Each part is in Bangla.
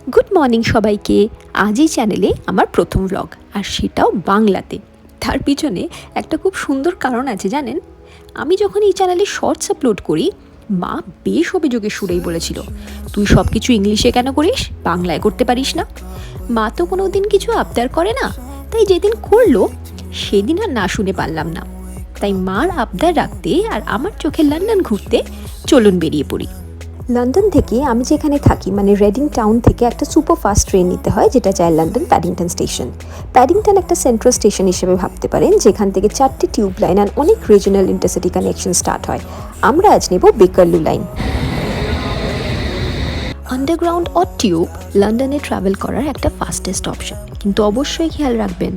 গুড মর্নিং সবাইকে। আজ এই চ্যানেলে আমার প্রথম ব্লগ, আর সেটাও বাংলাতে। তার পিছনে একটা খুব সুন্দর কারণ আছে জানেন। আমি যখন এই চ্যানেলে শর্টস আপলোড করি, মা বেশ অভিযোগের সুরেই বলেছিল, তুই সব কিছু ইংলিশে কেন করিস, বাংলায় করতে পারিস না। মা তো কোনো দিন কিছু আবদার করে না, তাই যেদিন করলো সেদিন আর না শুনে পারলাম না। তাই মার আবদার রাখতে আর আমার চোখে লন্ডন ঘুরতে চলুন বেরিয়ে পড়ি। লন্ডন থেকে আমি যেখানে থাকি মানে রেডিং টাউন থেকে একটা সুপার ফাস্ট ট্রেন নিতে হয়, যেটা যায় লন্ডন প্যাডিংটন স্টেশন। প্যাডিংটন একটা সেন্ট্রাল স্টেশন হিসেবে ভাবতে পারেন, যেখান থেকে 4টে টিউব লাইন আর অনেক রিজনাল ইন্টারসিটি কানেকশন স্টার্ট হয়। আমরা আজ নেব বেকারলু লাইন। আন্ডারগ্রাউন্ড অর টিউব লন্ডনে ট্রাভেল করার একটা ফাস্টেস্ট অপশন, কিন্তু অবশ্যই খেয়াল রাখবেন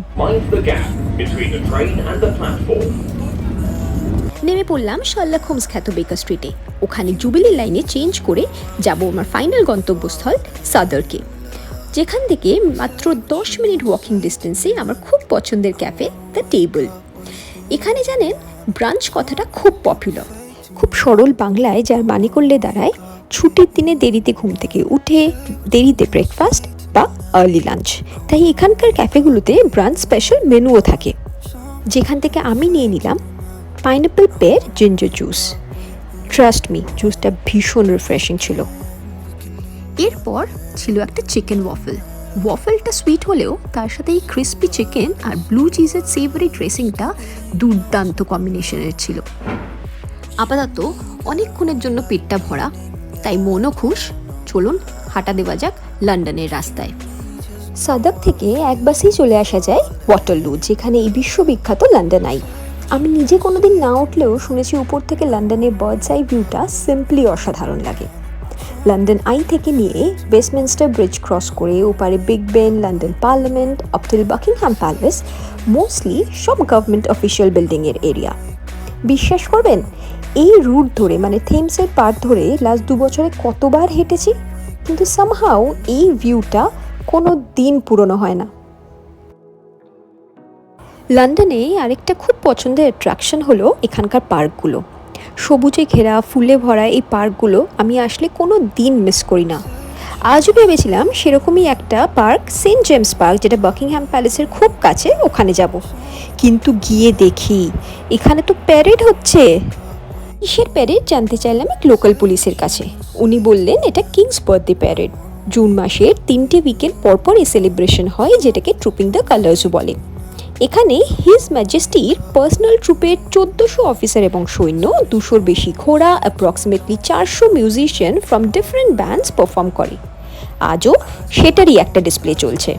নেমে পড়লাম শার্লক হোমস খ্যাত বেকার স্ট্রিটে। ওখানে জুবিলি লাইনে চেঞ্জ করে যাব আমার ফাইনাল গন্তব্যস্থল সাদারকে, যেখান থেকে মাত্র 10 মিনিট ওয়াকিং ডিস্টেন্সে আমার খুব পছন্দের ক্যাফে দ্য টেবল। এখানে জানেন ব্রাঞ্চ কথাটা খুব পপুলার, খুব সরল বাংলায় যার মানে করলে দাঁড়ায় ছুটির দিনে দেরিতে ঘুম থেকে উঠে দেরিতে ব্রেকফাস্ট বা আর্লি লাঞ্চ। তাই এখানকার ক্যাফেগুলোতে ব্রাঞ্চ স্পেশাল মেনুও থাকে, যেখান থেকে আমি নিয়ে নিলাম pineapple pair ginger juice. Trust me, জুসটা ভীষণ রিফ্রেশিং ছিল। এরপর ছিল একটা চিকেন ওয়াফেলটা সুইট হলেও তার সাথে এই ক্রিস্পি চিকেন আর ব্লু চিজের সেভারি ড্রেসিংটা দুর্দান্ত কম্বিনেশনের ছিল। আপাতত অনেকক্ষণের জন্য পেটটা ভরা, তাই মনও খুশ। চলুন হাঁটা দেওয়া যাক লন্ডনের রাস্তায়। সাদাক থেকে এক বাসেই চলে আসা যায় ওয়াটারলু, যেখানে এই বিশ্ববিখ্যাত লন্ডন আই। আমি নিজে কোনোদিন না উঠলেও শুনেছি উপর থেকে লন্ডনের বার্ডস আই ভিউটা সিম্পলি অসাধারণ লাগে। লন্ডন আই থেকে নিয়ে ওয়েস্টমিনস্টার ব্রিজ ক্রস করে ওপারে big Ben, London parliament, up till Buckingham palace, mostly সব গভর্নমেন্ট অফিসিয়াল বিল্ডিংয়ের এরিয়া। বিশ্বাস করবেন, এই রুট ধরে মানে থেমসের পার ধরে লাস্ট 2 বছরে কতবার হেঁটেছি, কিন্তু সামহাও এই ভিউটা কোনো দিন পুরনো হয় না। লন্ডনে আরেকটা খুব পছন্দের অ্যাট্রাকশন হলো এখানকার পার্কগুলো। সবুজে ঘেরা ফুলে ভরা এই পার্কগুলো আমি আসলে কোনো দিন মিস করি না। আজও ভেবেছিলাম সেরকমই একটা পার্ক, সেন্ট জেমস পার্ক, যেটা বাকিংহাম প্যালেসের খুব কাছে, ওখানে যাব। কিন্তু গিয়ে দেখি এখানে তো প্যারেড হচ্ছে। কিসের প্যারেড জানতে চাইলাম এক লোকাল পুলিশের কাছে। উনি বললেন এটা কিংস বার্থডে প্যারেড। জুন মাসের 3টে উইকেন্ড পরপর এই সেলিব্রেশন হয়, যেটাকে ট্রুপিং দ্য কালার্সও বলে। এখানে হিজ ম্যাজেস্টির পার্সোনাল ট্রুপের 1400 অফিসার এবং সৈন্য, 200-র বেশি ঘোড়া, approximately 400 musician from different bands perform করে। আজও সেটারই একটা ডিসপ্লে চলছে।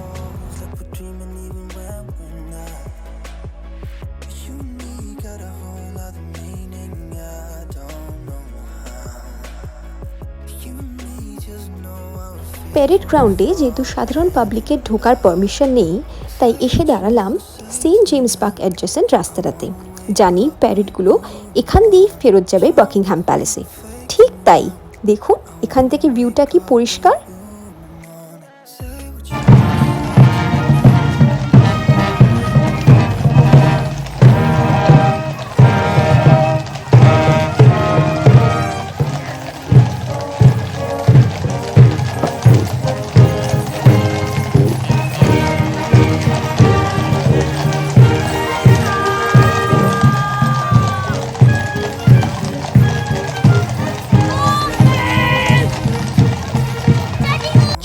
প্যারেড গ্রাউন্ডে যেহেতু সাধারণ পাবলিকের ঢোকার পারমিশন নেই, তাই এসে দাঁড়ালাম সেন্ট জেমস পার্ক অ্যাডজেসেন্ট রাস্তাটাতে। জানি প্যারেডগুলো এখান দিয়েই ফেরত যাবে বাকিংহাম প্যালেসে। ঠিক তাই, দেখুন এখান থেকে ভিউটা কি পরিষ্কার।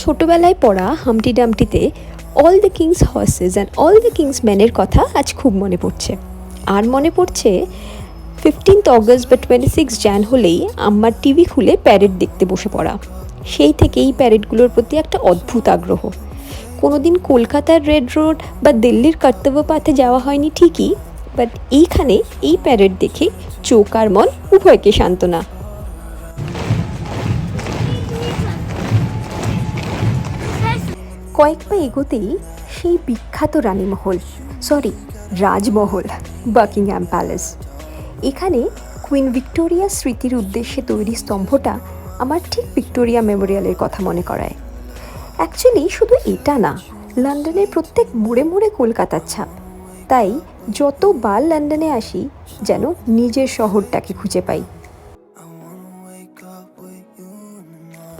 ছোটবেলায় পড়া হামটি ডামটিতে all the king's horses and all the king's ম্যানের কথা আজ খুব মনে পড়ছে। আর মনে পড়ছে 15th অগস্ট বা 26 jan হলেই আমার টিভি খুলে প্যারেড দেখতে বসে পড়া। সেই থেকেই প্যারেডগুলোর প্রতি একটা অদ্ভুত আগ্রহ। কোনোদিন কলকাতার রেড রোড বা দিল্লির কর্তব্য পাথে যাওয়া হয়নি ঠিকই, বাট এইখানে এই প্যারেড দেখে চোখ আর মন উভয়কে সান্ত্বনা। কয়েক পা এগোতেই সেই বিখ্যাত রাজমহল বাকিংহাম প্যালেস। এখানে কুইন ভিক্টোরিয়ার স্মৃতির উদ্দেশ্যে তৈরি স্তম্ভটা আমার ঠিক ভিক্টোরিয়া মেমোরিয়ালের কথা মনে করায়। অ্যাকচুয়ালি শুধু এটা না, লন্ডনের প্রত্যেক মোড়ে মোড়ে কলকাতার ছাপ। তাই যতবার লন্ডনে আসি যেন নিজের শহরটাকে খুঁজে পাই।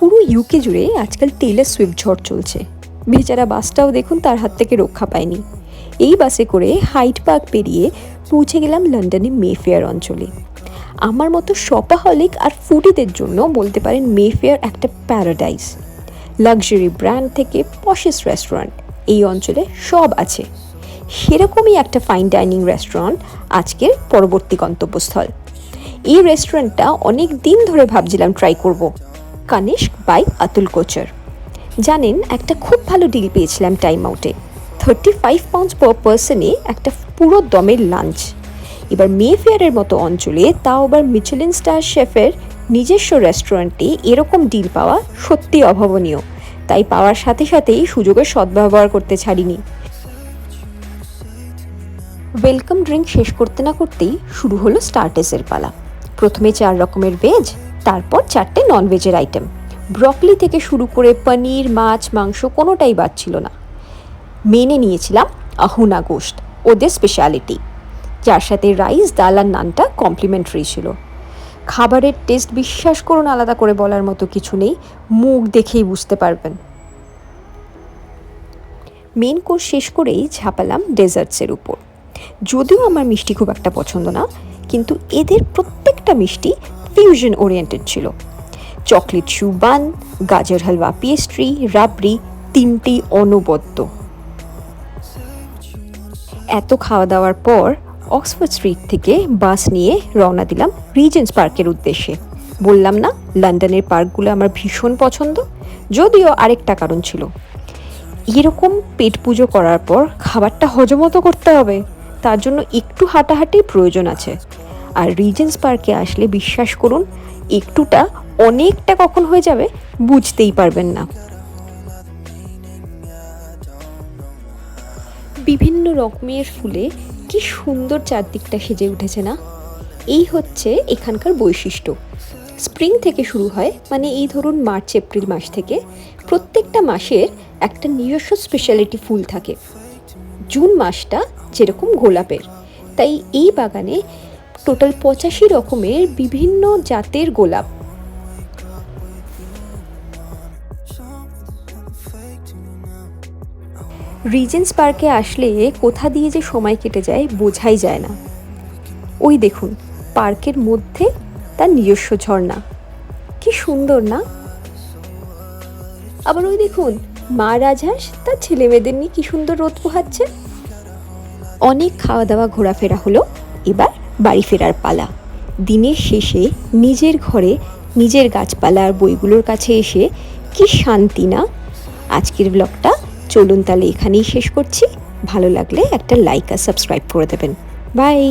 পুরো ইউকে জুড়ে আজকাল টেলর সুইফট ঝড় চলছে। বেচারা বাসটাও দেখুন তার হাত থেকে রক্ষা পায়নি। এই বাসে করে হাইড পার্ক পেরিয়ে পৌঁছে গেলাম লন্ডনে মেফেয়ার অঞ্চলে। আমার মতো শপাহলিক আর ফুডিদের জন্য বলতে পারেন মেফেয়ার একটা প্যারাডাইস। লাক্সারি ব্র্যান্ড থেকে পশেস্ট রেস্টুরেন্ট এই অঞ্চলে সব আছে। সেরকমই একটা ফাইন ডাইনিং রেস্টুরেন্ট আজকের পরবর্তী গন্তব্যস্থল। এই রেস্টুরেন্টটা অনেক দিন ধরে ভাবছিলাম ট্রাই করব। কানিষ্ক বাই আতুল কোচার। জানেন, একটা খুব ভালো ডিল পেয়েছিলাম টাইম আউটে। 35 পাউন্ডস পার পার্সনে একটা পুরো দমের লাঞ্চ। এবার মেফেয়ারের মতো অঞ্চলে, তাও আবার মিচেলিন স্টার শেফের নিজস্ব রেস্টুরেন্টে এরকম ডিল পাওয়া সত্যি অভাবনীয়। তাই পাওয়ার সাথে সাথেই সুযোগের সদ্ব্যবহার করতে ছাড়িনি। ওয়েলকাম ড্রিঙ্ক শেষ করতে না করতেই শুরু হলো স্টার্টার্সের পালা। প্রথমে 4 রকমের ভেজ, তারপর 4টে ননভেজের আইটেম। ব্রকলি থেকে শুরু করে পনির, মাছ, মাংস কোনোটাই বাদ ছিল না। মেনে নিয়েছিলাম আহুনা গোশত, ওদের স্পেশালিটি, যার সাথে রাইস, ডাল আর নানটা কমপ্লিমেন্টারি ছিল। খাবারের টেস্ট বিশ্বাস করুন আলাদা করে বলার মতো কিছু নেই, মুখ দেখেই বুঝতে পারবেন। মেন কোর্স শেষ করেই ঝাঁপালাম ডেজার্টসের উপর। যদিও আমার মিষ্টি খুব একটা পছন্দ না, কিন্তু এদের প্রত্যেকটা মিষ্টি ফিউশন ওরিয়েন্টেড ছিল। চকলেট শু বান, গাজর হালুয়া পেস্ট্রি, রাবড়ি, 3টি অনবদ্য। এত খাওয়া দাওয়ার পর অক্সফোর্ড স্ট্রিট থেকে বাস নিয়ে রওনা দিলাম রিজেন্টস পার্কের উদ্দেশ্যে। বললাম না, লন্ডনের পার্কগুলো আমার ভীষণ পছন্দ। যদিও আরেকটা কারণ ছিল, এরকম পেট পুজো করার পর খাবারটা হজমও তো করতে হবে, তার জন্য একটু হাঁটাহাঁটির প্রয়োজন আছে। আর রিজেন্টস পার্কে আসলে বিশ্বাস করুন, একটুটা অনেকটা কখন হয়ে যাবে বুঝতেই পারবেন না। বিভিন্ন রকমের ফুলে কি সুন্দর চারদিকটা সেজে উঠেছে না? এই হচ্ছে এখানকার বৈশিষ্ট্য। স্প্রিং থেকে শুরু হয়, মানে এই ধরুন মার্চ এপ্রিল মাস থেকে প্রত্যেকটা মাসের একটা নিজস্ব স্পেশালিটি ফুল থাকে। জুন মাসটা যেরকম গোলাপের, তাই এই বাগানে টোটাল 85 রকমের বিভিন্ন জাতের গোলাপ। রিজেন্টস পার্কে আসলে কোথা দিয়ে যে সময় কেটে যায় বোঝাই যায় না। ওই দেখুন, পার্কের মধ্যে তার নিজস্ব ঝর্ণা, কি সুন্দর না? আবার ওই দেখুন, মা রাজহাঁস তার ছেলে মেয়েদের নিয়ে কি সুন্দর রোদ পোহাচ্ছে। অনেক খাওয়া দাওয়া ঘোরাফেরা হলো, এবার বাড়ি ফেরার পালা। দিনের শেষে নিজের ঘরে নিজের গাছপালা আর বইগুলোর কাছে এসে কি শান্তি না? আজকের ব্লগটা চলুন তাহলে এখানেই শেষ করছি। ভালো লাগলে একটা লাইক আর সাবস্ক্রাইব করে দেবেন। বাই।